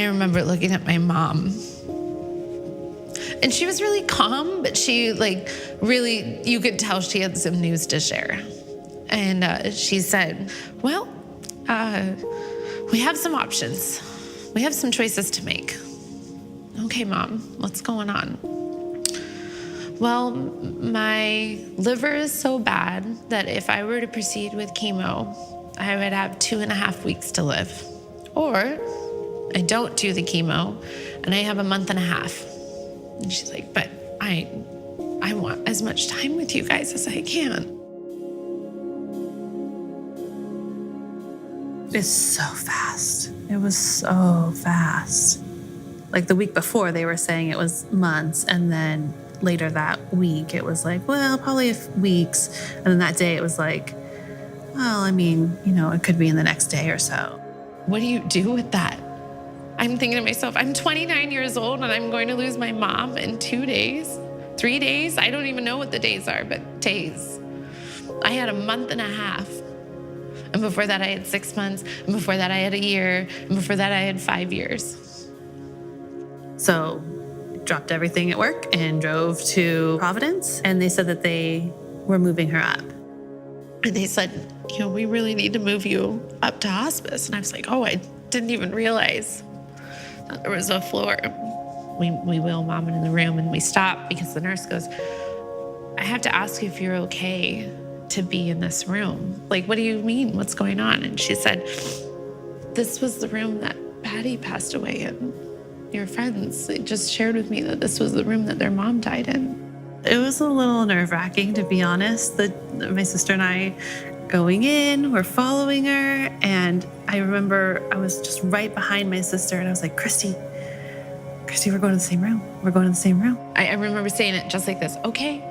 I remember looking at my mom, and she was really calm, but she really, you could tell she had some news to share. And she said, well, we have some options. We have some choices to make. Okay, Mom, what's going on? Well, my liver is so bad that if I were to proceed with chemo, I would have 2.5 weeks to live. Or I don't do the chemo and I have a 1.5 months. And she's like, but I want as much time with you guys as I can. It's so fast. It was so fast. Like the week before, they were saying it was months, and then later that week, it was like, well, probably weeks. And then that day, it was like, well, I mean, it could be in the next day or so. What do you do with that? I'm thinking to myself, I'm 29 years old and I'm going to lose my mom in 2 days, 3 days. I don't even know what the days are, but days. I had a 1.5 months. And before that, I had 6 months. And before that, I had a year. And before that, I had 5 years. So dropped everything at work and drove to Providence. And they said that they were moving her up. And they said, we really need to move you up to hospice. And I was like, oh, I didn't even realize that there was a floor. We wheel Mom into the room and we stop because the nurse goes, I have to ask you if you're okay to be in this room. Like, what do you mean? What's going on? And she said, this was the room that Patty passed away in. Your friends, they just shared with me that this was the room that their mom died in. It was a little nerve-wracking, to be honest. My sister and I going in, we're following her. And I remember I was just right behind my sister and I was like, Christy, we're going to the same room. We're going to the same room. I remember saying it just like this. Okay,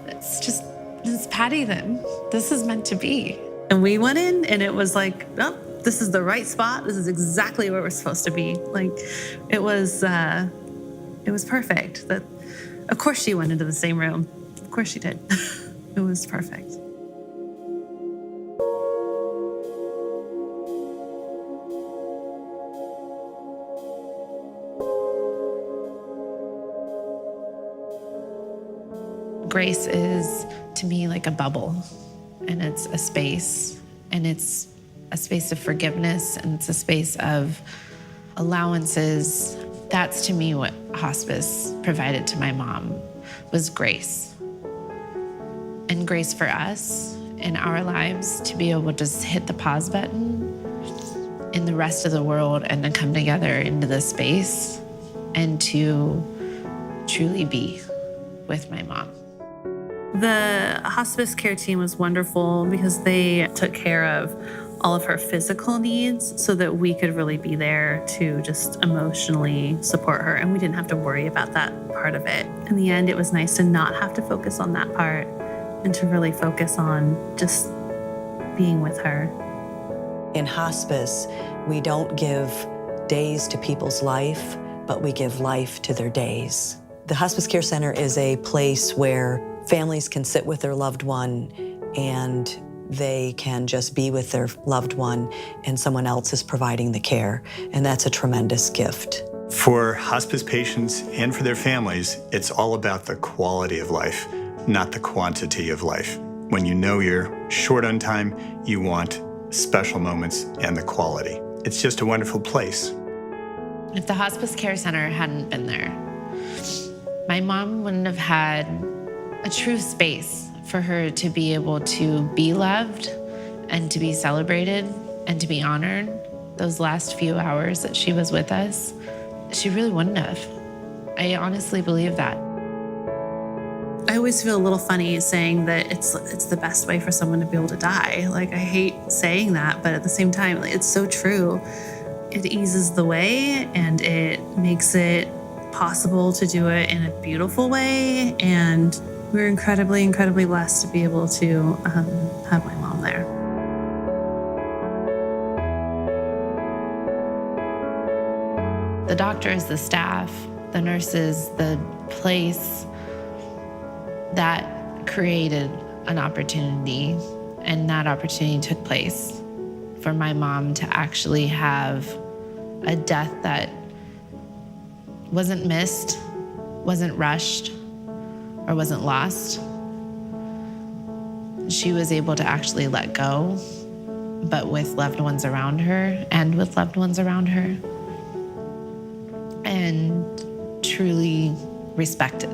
it's Patty then. This is meant to be. And we went in and it was like, oh, this is the right spot. This is exactly where we're supposed to be. Like, it was perfect. That, of course she went into the same room. Of course she did. It was perfect. Grace is, to me, like a bubble, and it's a space, and it's a space of forgiveness, and it's a space of allowances. That's, to me, what hospice provided to my mom, was grace. And grace for us in our lives to be able to just hit the pause button in the rest of the world and to come together into this space and to truly be with my mom. The hospice care team was wonderful because they took care of all of her physical needs so that we could really be there to just emotionally support her. And we didn't have to worry about that part of it. In the end, it was nice to not have to focus on that part and to really focus on just being with her. In hospice, we don't give days to people's life, but we give life to their days. The Hospice Care Center is a place where families can sit with their loved one and they can just be with their loved one and someone else is providing the care. And that's a tremendous gift. For hospice patients and for their families, it's all about the quality of life, not the quantity of life. When you know you're short on time, you want special moments and the quality. It's just a wonderful place. If the Hospice Care Center hadn't been there, my mom wouldn't have had a true space for her to be able to be loved and to be celebrated and to be honored. Those last few hours that she was with us, she really wouldn't have. I honestly believe that. I always feel a little funny saying that it's the best way for someone to be able to die. Like, I hate saying that, but at the same time, it's so true. It eases the way and it makes it possible to do it in a beautiful way. And we're incredibly, incredibly blessed to be able to have my mom there. The doctors, the staff, the nurses, the place that created an opportunity, and that opportunity took place for my mom to actually have a death that wasn't missed, wasn't rushed, or wasn't lost. She was able to actually let go, but with loved ones around her and with loved ones around her, and truly respected.